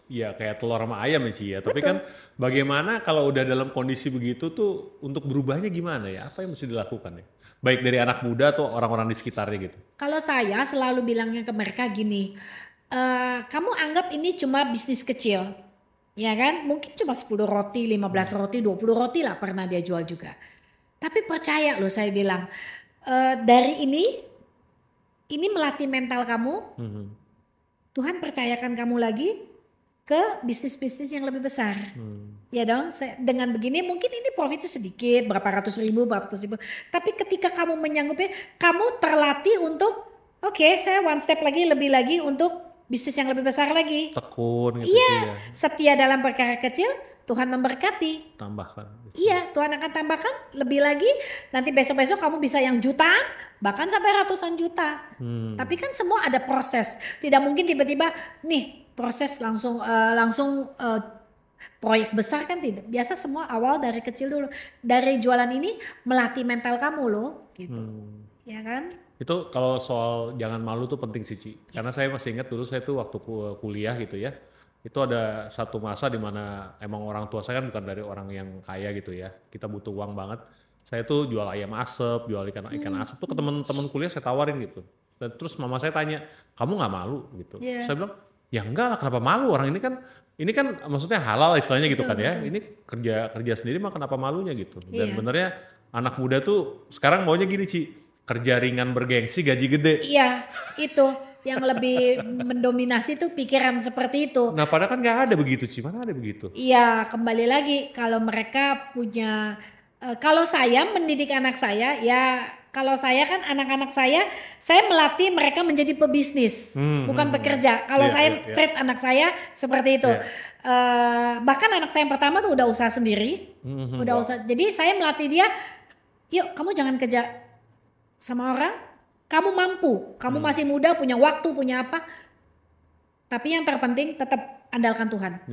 ya kayak telur sama ayam ya Ci ya. Tapi kan bagaimana kalau udah dalam kondisi begitu tuh untuk berubahnya gimana ya? Apa yang mesti dilakukan ya? Baik dari anak muda atau orang-orang di sekitarnya gitu. Kalau saya selalu bilangnya ke mereka gini, kamu anggap ini cuma bisnis kecil. Ya kan? Mungkin cuma 10 roti, 15 roti, 20 roti lah pernah dia jual juga. Tapi percaya loh saya bilang, dari ini melatih mental kamu. Tuhan percayakan kamu lagi ke bisnis-bisnis yang lebih besar. Ya dong, dengan begini mungkin ini profitnya sedikit, berapa ratus ribu. Tapi ketika kamu menyanggupi, kamu terlatih untuk, oke, saya one step lagi, lebih lagi untuk bisnis yang lebih besar lagi. Tekun gitu. Iya, setia dalam perkara kecil, Tuhan memberkati. Tambahkan. Iya, Tuhan akan tambahkan lebih lagi. Nanti besok-besok kamu bisa yang jutaan, bahkan sampai ratusan juta. Tapi kan semua ada proses. Tidak mungkin tiba-tiba nih proses langsung proyek besar kan tidak. Biasa semua awal dari kecil dulu. Dari jualan ini melatih mental kamu loh, gitu. Ya kan? Itu kalau soal jangan malu tuh penting sih, Ci. Karena saya masih ingat dulu saya tuh waktu kuliah gitu ya. Itu ada satu masa di mana emang orang tua saya kan bukan dari orang yang kaya gitu ya. Kita butuh uang banget. Saya tuh jual ayam asap, jual ikan asap tuh ke teman-teman kuliah saya tawarin gitu. Dan terus mama saya tanya, "Kamu nggak malu?" gitu. Saya bilang, "Ya enggak lah, kenapa malu? Orang ini kan maksudnya halal istilahnya gitu kan ya. Ini kerja sendiri mah kenapa malunya gitu." Dan benernya anak muda tuh sekarang maunya gini, Ci. Kerja ringan bergengsi, gaji gede. Iya, itu yang lebih mendominasi tuh pikiran seperti itu. Nah, padahal kan nggak ada begitu, Ci. Mana ada begitu? Iya, kembali lagi kalau mereka punya, kalau saya mendidik anak saya, ya kalau saya kan anak-anak saya melatih mereka menjadi pebisnis, bukan pekerja. Kalau saya treat anak saya seperti itu. Bahkan anak saya yang pertama tuh udah usaha sendiri, udah usaha. Jadi saya melatih dia, yuk kamu jangan kerja sama orang, kamu mampu, kamu masih muda, punya waktu, punya apa. Tapi yang terpenting tetap andalkan Tuhan.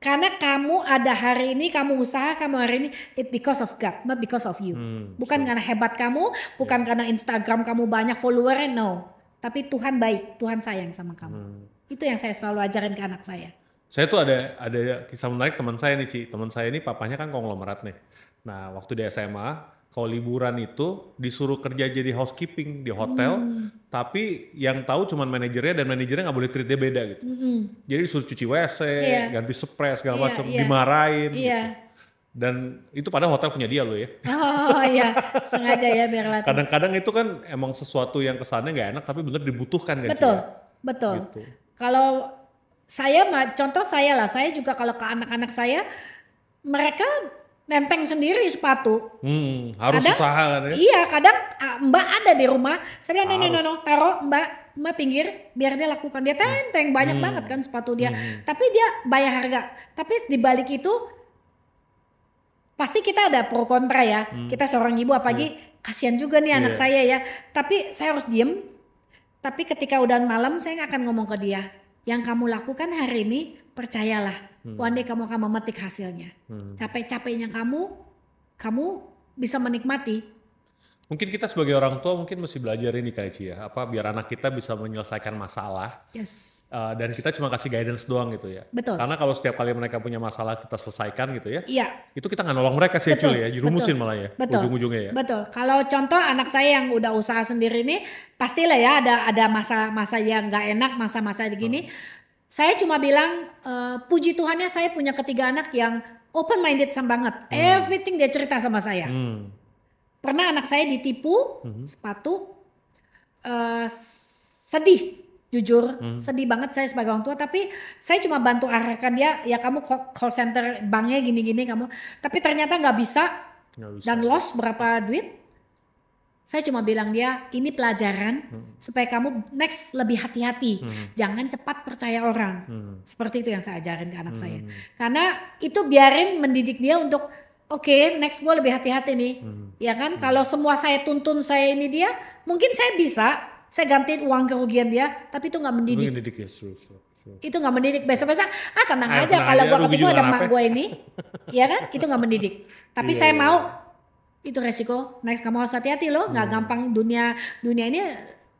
Karena kamu ada hari ini, kamu usaha, kamu hari ini, it because of God, not because of you. Bukan karena hebat kamu, bukan karena Instagram kamu banyak follower, no. Tapi Tuhan baik, Tuhan sayang sama kamu. Itu yang saya selalu ajarin ke anak saya. Saya tuh ada kisah menarik teman saya nih, Ci. Teman saya ini papanya kan konglomerat nih. Nah, waktu di SMA, kalau liburan itu disuruh kerja jadi housekeeping di hotel, tapi yang tahu cuman manajernya dan manajernya nggak boleh treat dia beda gitu. Jadi disuruh cuci WC, ganti spray segala macam, dimarahin. Gitu. Dan itu padahal hotel punya dia loh ya. Oh iya, sengaja ya biar latih. Kadang-kadang itu kan emang sesuatu yang kesannya nggak enak, tapi bener dibutuhkan kan. Betul. Gitu. Kalau saya, contoh saya lah, saya juga kalau ke anak-anak saya, mereka nenteng sendiri sepatu. Harus kadang, usaha kan ya? Iya, kadang Mbak ada di rumah. Saya bilang, no, taruh Mbak pinggir, biar dia lakukan. Dia tenteng, banyak banget kan sepatu dia. Tapi dia bayar harga. Tapi di balik itu, pasti kita ada pro kontra ya. Kita seorang ibu, apalagi kasihan juga nih anak saya ya. Tapi saya harus diem. Tapi ketika udah malam, saya akan ngomong ke dia. Yang kamu lakukan hari ini, percayalah. One day kamu akan memetik hasilnya. Capek-capeknya kamu bisa menikmati. Mungkin kita sebagai orang tua mungkin mesti belajar ini kali sih ya. Biar anak kita bisa menyelesaikan masalah. Yes. Dan kita cuma kasih guidance doang gitu ya. Betul. Karena kalau setiap kali mereka punya masalah kita selesaikan gitu ya. Iya. Itu kita nggak nolong mereka sih ya. Dirumusin malah ya. Betul. Ujung-ujungnya ya. Betul. Kalau contoh anak saya yang udah usaha sendiri ini. Pastilah ya ada masa-masa yang nggak enak. Masa-masa begini. Saya cuma bilang, puji Tuhannya saya punya 3 anak yang open minded banget. Everything dia cerita sama saya. Pernah anak saya ditipu sepatu, sedih, jujur, sedih banget saya sebagai orang tua. Tapi saya cuma bantu arahkan dia, ya kamu call center banknya gini-gini kamu. Tapi ternyata nggak bisa dan loss berapa duit. Saya cuma bilang dia, ini pelajaran supaya kamu next lebih hati-hati. Jangan cepat percaya orang. Seperti itu yang saya ajarin ke anak saya. Karena itu biarin mendidik dia untuk, oke, next gue lebih hati-hati nih. Ya kan, kalau semua saya tuntun saya ini dia, mungkin saya bisa, saya gantiin uang kerugian dia, tapi itu gak mendidik. Itu gak mendidik. Besok-besok, tenang aja kalau gue ketemu ada mak gue ini. Ya kan, itu gak mendidik. Tapi saya mau, itu resiko, next kamu harus hati-hati loh, nggak gampang dunia ini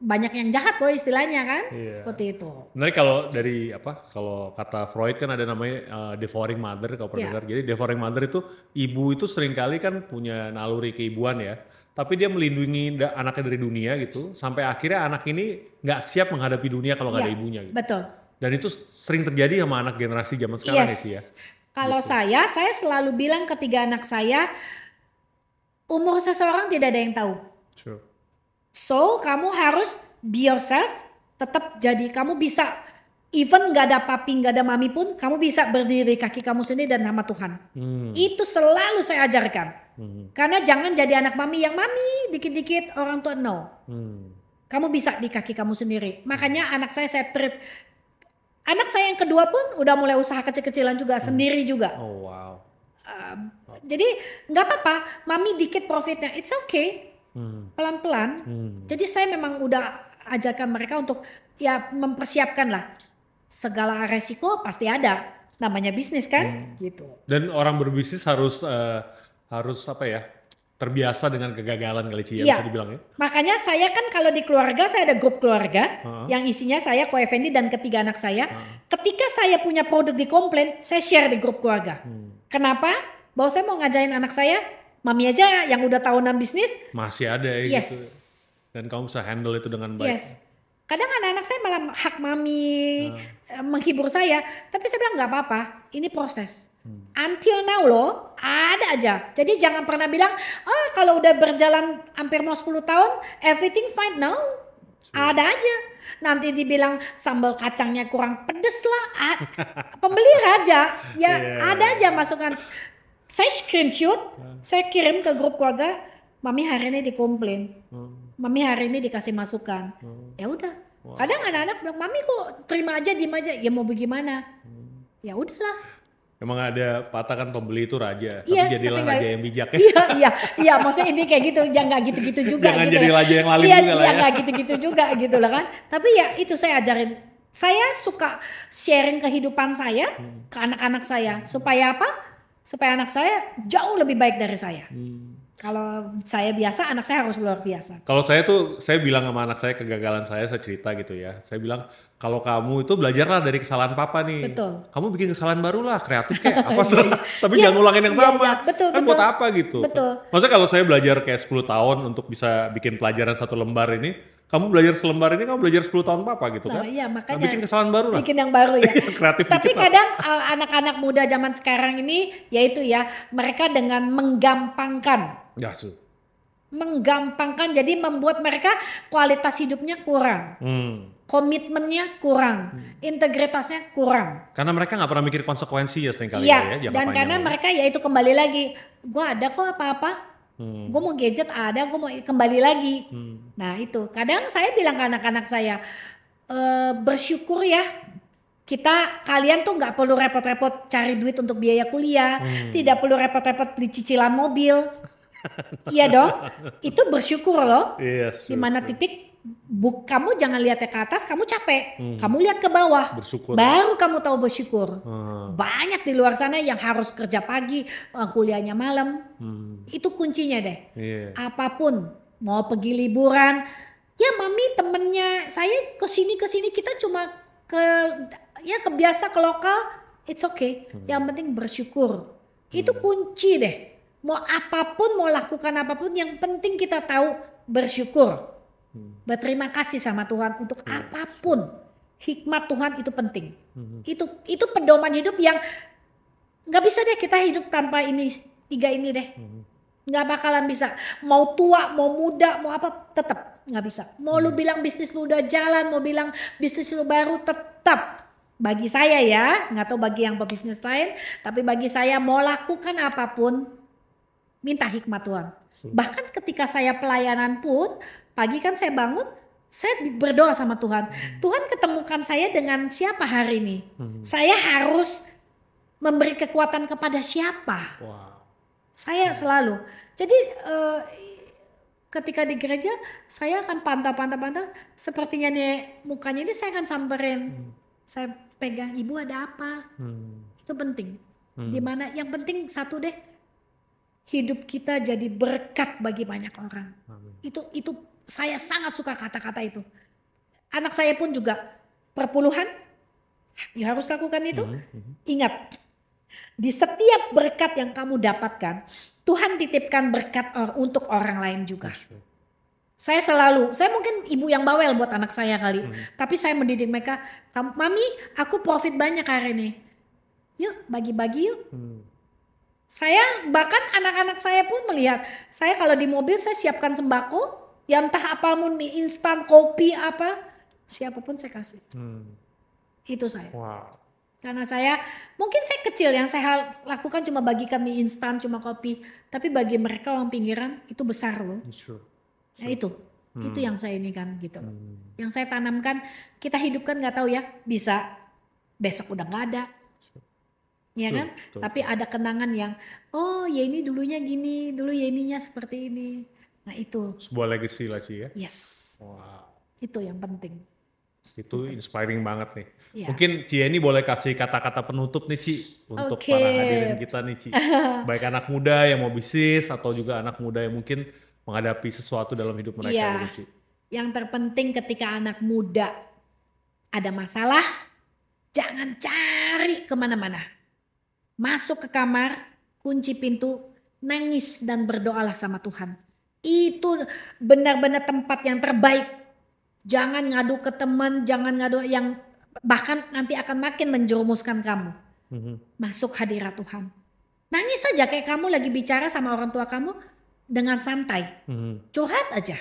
banyak yang jahat loh istilahnya kan, seperti itu. Menarik kalau dari kalau kata Freud kan ada namanya devouring mother kalau pernah dengar. Jadi devouring mother itu ibu itu seringkali kan punya naluri keibuan ya, tapi dia melindungi anaknya dari dunia gitu, sampai akhirnya anak ini nggak siap menghadapi dunia kalau nggak ada ibunya. Gitu. Betul. Dan itu sering terjadi sama anak generasi zaman sekarang ya. Kalau gitu. saya selalu bilang ke 3 anak saya. Umur seseorang tidak ada yang tahu. Sure. So, kamu harus be yourself, tetap jadi kamu bisa Even gak ada papi, gak ada mami pun, kamu bisa berdiri kaki kamu sendiri dan nama Tuhan. Itu selalu saya ajarkan. Karena jangan jadi anak mami yang mami dikit-dikit orang tua, no. Kamu bisa di kaki kamu sendiri. Makanya anak saya treat. Anak saya yang kedua pun udah mulai usaha kecil-kecilan juga, sendiri juga. Oh wow. Jadi nggak apa-apa, mami dikit profitnya, it's okay. Pelan-pelan. Jadi saya memang udah ajarkan mereka untuk ya mempersiapkan lah. Segala resiko pasti ada, namanya bisnis kan, gitu. Dan orang berbisnis harus apa ya, terbiasa dengan kegagalan kali Ci, Iya. bisa dibilang ya. Makanya saya kan kalau di keluarga saya ada grup keluarga yang isinya saya, Ko Effendi dan ketiga anak saya. Ketika saya punya produk di komplain, saya share di grup keluarga. Kenapa? Bahwa saya mau ngajarin anak saya, mami aja yang udah tahunan bisnis. Masih ada ya Yes. gitu. Dan kamu bisa handle itu dengan baik. Yes. Kadang anak-anak saya malah hak mami menghibur saya, tapi saya bilang nggak apa-apa, ini proses. Until now loh, ada aja. Jadi jangan pernah bilang, kalau udah berjalan hampir mau 10 tahun, everything fine. No, ada aja. Nanti dibilang sambal kacangnya kurang pedes lah. Pembeli raja, ya ada aja masukan. Saya screenshot, saya kirim ke grup keluarga, mami hari ini dikomplain. Mami hari ini dikasih masukan. Ya udah. Kadang anak-anak bilang, mami kok terima aja, diem aja. Ya mau bagaimana? Ya udahlah. Emang ada patah kan, pembeli itu raja, Yes, tapi jadilah tapi raja yang bijak ya. Iya, maksudnya ini kayak gitu, jangan nggak gitu-gitu juga. Jangan gitu jadi ya. raja yang lalim Iya, juga lah ya. nggak gitu-gitu juga gitu lah kan. Tapi ya itu saya ajarin. Saya suka sharing kehidupan saya ke anak-anak saya. Supaya apa? Supaya anak saya jauh lebih baik dari saya. Kalau saya biasa, anak saya harus luar biasa. Kalau saya bilang sama anak saya kegagalan saya cerita gitu ya. Saya bilang, kalau kamu itu belajarlah dari kesalahan papa nih. Betul. Kamu bikin kesalahan baru lah, kreatif kayak apa sih. Tapi jangan ngulangin yang sama. Iya, betul, kan betul. buat apa gitu. Betul. Maksudnya kalau saya belajar kayak 10 tahun untuk bisa bikin pelajaran 1 lembar ini, kamu belajar selembar ini, kamu belajar 10 tahun papa gitu kan. Nah, iya, makanya bikin kesalahan baru lah. Bikin yang baru ya. Kreatif Tapi dikit lah. kadang anak-anak muda zaman sekarang ini, yaitu ya, mereka dengan menggampangkan. Ya, su. Menggampangkan, jadi membuat mereka kualitas hidupnya kurang. Komitmennya kurang. Integritasnya kurang. Karena mereka nggak pernah mikir konsekuensinya seringkali Iya, ya. dan karena mereka ya itu kembali lagi. Gue ada kok apa-apa. Gue mau gadget ada, gue mau kembali lagi. Nah itu, kadang saya bilang ke anak-anak saya, bersyukur ya. Kalian tuh nggak perlu repot-repot cari duit untuk biaya kuliah. Tidak perlu repot-repot beli cicilan mobil. Iya dong, itu bersyukur loh. Yes, Dimana titik kamu jangan lihatnya ke atas, kamu capek. Kamu lihat ke bawah, bersyukur. baru kamu tahu bersyukur. Banyak di luar sana yang harus kerja pagi, kuliahnya malam. Itu kuncinya deh. Apapun, mau pergi liburan, ya mami temennya saya kesini kita cuma kebiasa ke lokal, it's okay. Yang penting bersyukur. Itu kunci deh. Mau apapun, mau lakukan apapun, yang penting kita tahu bersyukur. Berterima kasih sama Tuhan untuk apapun. Hikmat Tuhan itu penting. Itu pedoman hidup yang nggak bisa deh kita hidup tanpa ini, 3 ini deh. Nggak bakalan bisa. Mau tua, mau muda, mau apa, tetap nggak bisa. Mau lu bilang bisnis lu udah jalan, mau bilang bisnis lu baru, tetap. Bagi saya ya, nggak tahu bagi yang pebisnis lain, tapi bagi saya mau lakukan apapun, minta hikmat Tuhan. Bahkan ketika saya pelayanan pun, pagi kan saya bangun, saya berdoa sama Tuhan. Tuhan ketemukan saya dengan siapa hari ini? Saya harus memberi kekuatan kepada siapa? Wow. Saya selalu. Jadi ketika di gereja, saya akan pantau. Sepertinya nih mukanya ini saya akan samperin. Saya pegang, ibu ada apa? Itu penting. Dimana yang penting satu deh, hidup kita jadi berkat bagi banyak orang. Itu saya sangat suka kata-kata itu. Anak saya pun juga perpuluhan, ya harus lakukan itu. Ingat, di setiap berkat yang kamu dapatkan, Tuhan titipkan berkat untuk orang lain juga. Saya mungkin ibu yang bawel buat anak saya kali, tapi saya mendidik mereka, mami aku profit banyak hari ini. Yuk bagi-bagi yuk. Saya bahkan anak-anak saya pun melihat, saya kalau di mobil saya siapkan sembako, ya entah apapun mie instan, kopi apa, siapapun saya kasih. Itu saya. Wow. Karena mungkin saya kecil, yang saya lakukan cuma bagikan mie instan, cuma kopi. Tapi bagi mereka orang pinggiran itu besar loh. It's true. Nah itu yang saya ini kan gitu loh. Yang saya tanamkan, kita hidupkan nggak tahu ya, bisa besok udah nggak ada. Ya kan? Betul. Tapi ada kenangan yang, oh ya ini dulunya gini, dulu ya ininya seperti ini. Nah itu. Sebuah legacy lah Ci ya. Yes. Wow. Itu yang penting. Itu inspiring banget nih. Ya. Mungkin Ci ini boleh kasih kata-kata penutup nih Ci untuk Oke. para hadirin kita nih Ci. Baik anak muda yang mau bisnis atau juga anak muda yang mungkin menghadapi sesuatu dalam hidup mereka Iya. gitu Ci. Yang terpenting ketika anak muda ada masalah, jangan cari kemana-mana. Masuk ke kamar, kunci pintu, nangis dan berdoalah sama Tuhan. Itu benar-benar tempat yang terbaik. Jangan ngadu ke teman, jangan ngadu yang bahkan nanti akan makin menjerumuskan kamu. Masuk hadirat Tuhan. Nangis saja kayak kamu lagi bicara sama orang tua kamu dengan santai. Curhat aja.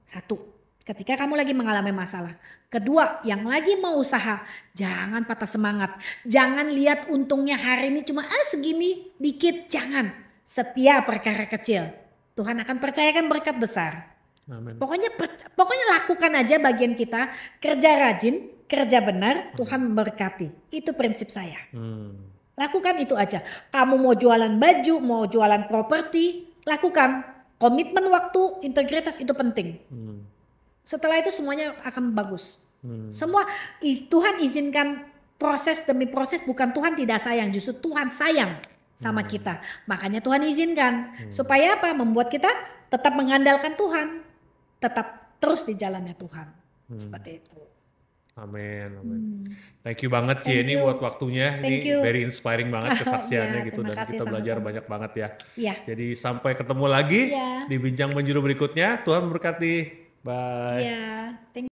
Satu, ketika kamu lagi mengalami masalah. Kedua, yang lagi mau usaha, jangan patah semangat. Jangan lihat untungnya hari ini cuma segini dikit, jangan. Setiap perkara kecil, Tuhan akan percayakan berkat besar. Amin. Pokoknya lakukan aja bagian kita, kerja rajin, kerja benar, Tuhan memberkati. Itu prinsip saya. Lakukan itu aja. Kamu mau jualan baju, mau jualan properti, lakukan. Komitmen waktu, integritas itu penting. Setelah itu semuanya akan bagus. Semua Tuhan izinkan proses demi proses, bukan Tuhan tidak sayang, justru Tuhan sayang sama kita. Makanya Tuhan izinkan supaya apa? Membuat kita tetap mengandalkan Tuhan, tetap terus di jalannya Tuhan. Seperti itu. Amin, amin. Thank you banget Ci ini buat waktunya. Thank Ini you. very inspiring banget kesaksiannya Ya, gitu terima dan kasih kita belajar sama-sama. banyak banget ya. Iya. Jadi sampai ketemu lagi Iya. di bincang menjuru berikutnya. Tuhan berkati. Bye. Iya, thank